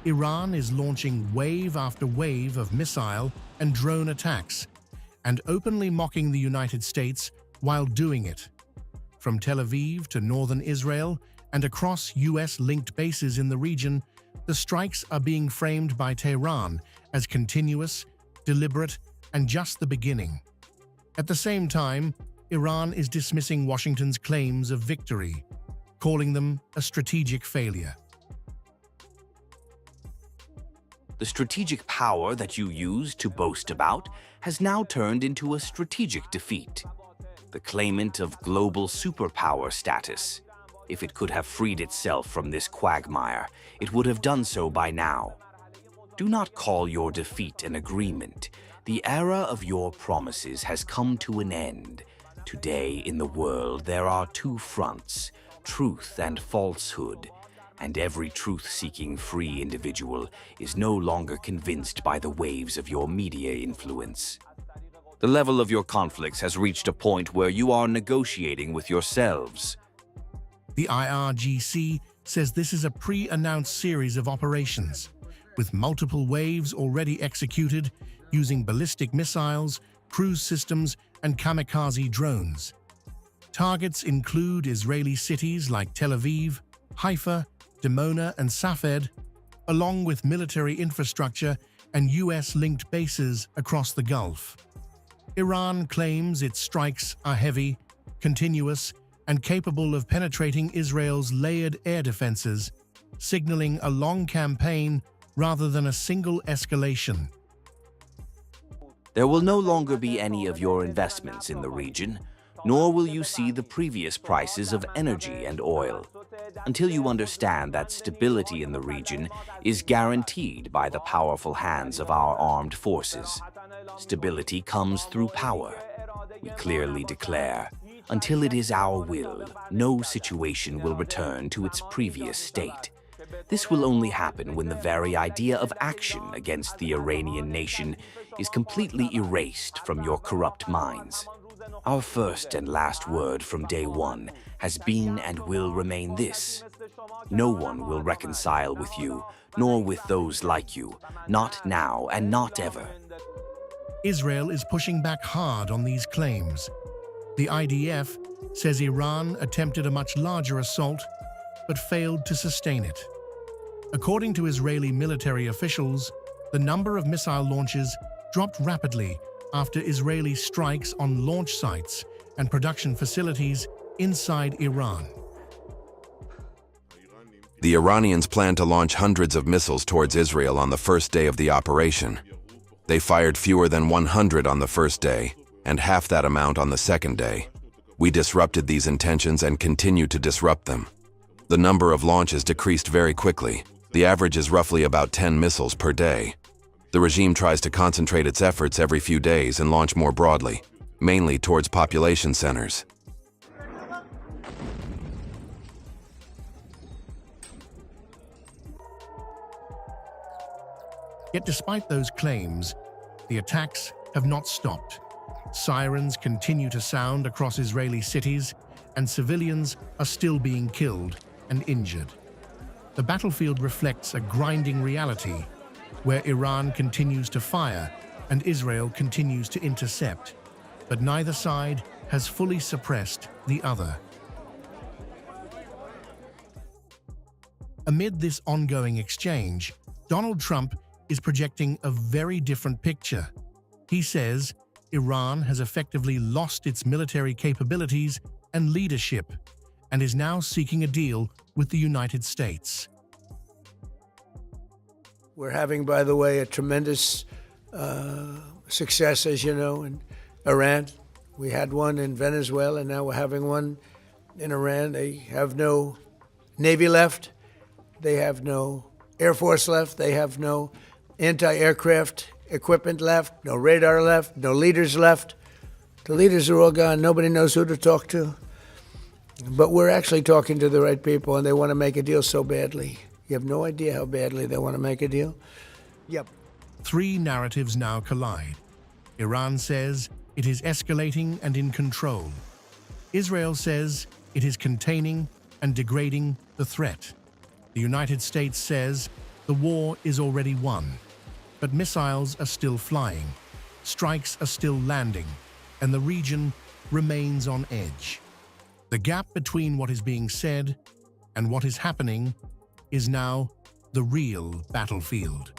Iran is launching wave after wave of missile and drone attacks and openly mocking the United States while doing it. From Tel Aviv to northern Israel and across US-linked bases in the region, the strikes are being framed by Tehran as continuous, deliberate, and just the beginning. At the same time, Iran is dismissing Washington's claims of victory, calling them a strategic failure. The strategic power that you used to boast about has now turned into a strategic defeat. The claimant of global superpower status. If it could have freed itself from this quagmire, it would have done so by now. Do not call your defeat an agreement. The era of your promises has come to an end. Today in the world there are two fronts, truth and falsehood, and every truth-seeking free individual is no longer convinced by the waves of your media influence. The level of your conflicts has reached a point where you are negotiating with yourselves. The IRGC says this is a pre-announced series of operations, with multiple waves already executed using ballistic missiles, cruise systems, and kamikaze drones. Targets include Israeli cities like Tel Aviv, Haifa, Dimona, and Safed, along with military infrastructure and US-linked bases across the Gulf. Iran claims its strikes are heavy, continuous, and capable of penetrating Israel's layered air defenses, signaling a long campaign rather than a single escalation. There will no longer be any of your investments in the region, nor will you see the previous prices of energy and oil, until you understand that stability in the region is guaranteed by the powerful hands of our armed forces. Stability comes through power. We clearly declare, until it is our will, no situation will return to its previous state. This will only happen when the very idea of action against the Iranian nation is completely erased from your corrupt minds. Our first and last word from day one has been and will remain this. No one will reconcile with you, nor with those like you, not now and not ever. Israel is pushing back hard on these claims. The IDF says Iran attempted a much larger assault, but failed to sustain it. According to Israeli military officials, the number of missile launches dropped rapidly after Israeli strikes on launch sites and production facilities inside Iran. The Iranians plan to launch hundreds of missiles towards Israel on the first day of the operation. They fired fewer than 100 on the first day, and half that amount on the second day. We disrupted these intentions and continue to disrupt them. The number of launches decreased very quickly. The average is roughly about 10 missiles per day. The regime tries to concentrate its efforts every few days and launch more broadly, mainly towards population centers. Yet despite those claims, the attacks have not stopped. Sirens continue to sound across Israeli cities, and civilians are still being killed and injured. The battlefield reflects a grinding reality where Iran continues to fire and Israel continues to intercept, but neither side has fully suppressed the other. Amid this ongoing exchange, Donald Trump is projecting a very different picture. He says Iran has effectively lost its military capabilities and leadership and is now seeking a deal with the United States. We're having, by the way, a tremendous success, as you know, in Iran. We had one in Venezuela, and now we're having one in Iran. They have no Navy left. They have no Air Force left. They have no anti-aircraft equipment left, no radar left, no leaders left. The leaders are all gone. Nobody knows who to talk to. But we're actually talking to the right people, and they want to make a deal so badly. You have no idea how badly they want to make a deal. Yep. Three narratives now collide. Iran says it is escalating and in control. Israel says it is containing and degrading the threat. The United States says The war is already won, but missiles are still flying, strikes are still landing, and the region remains on edge. The gap between what is being said and what is happening is now the real battlefield.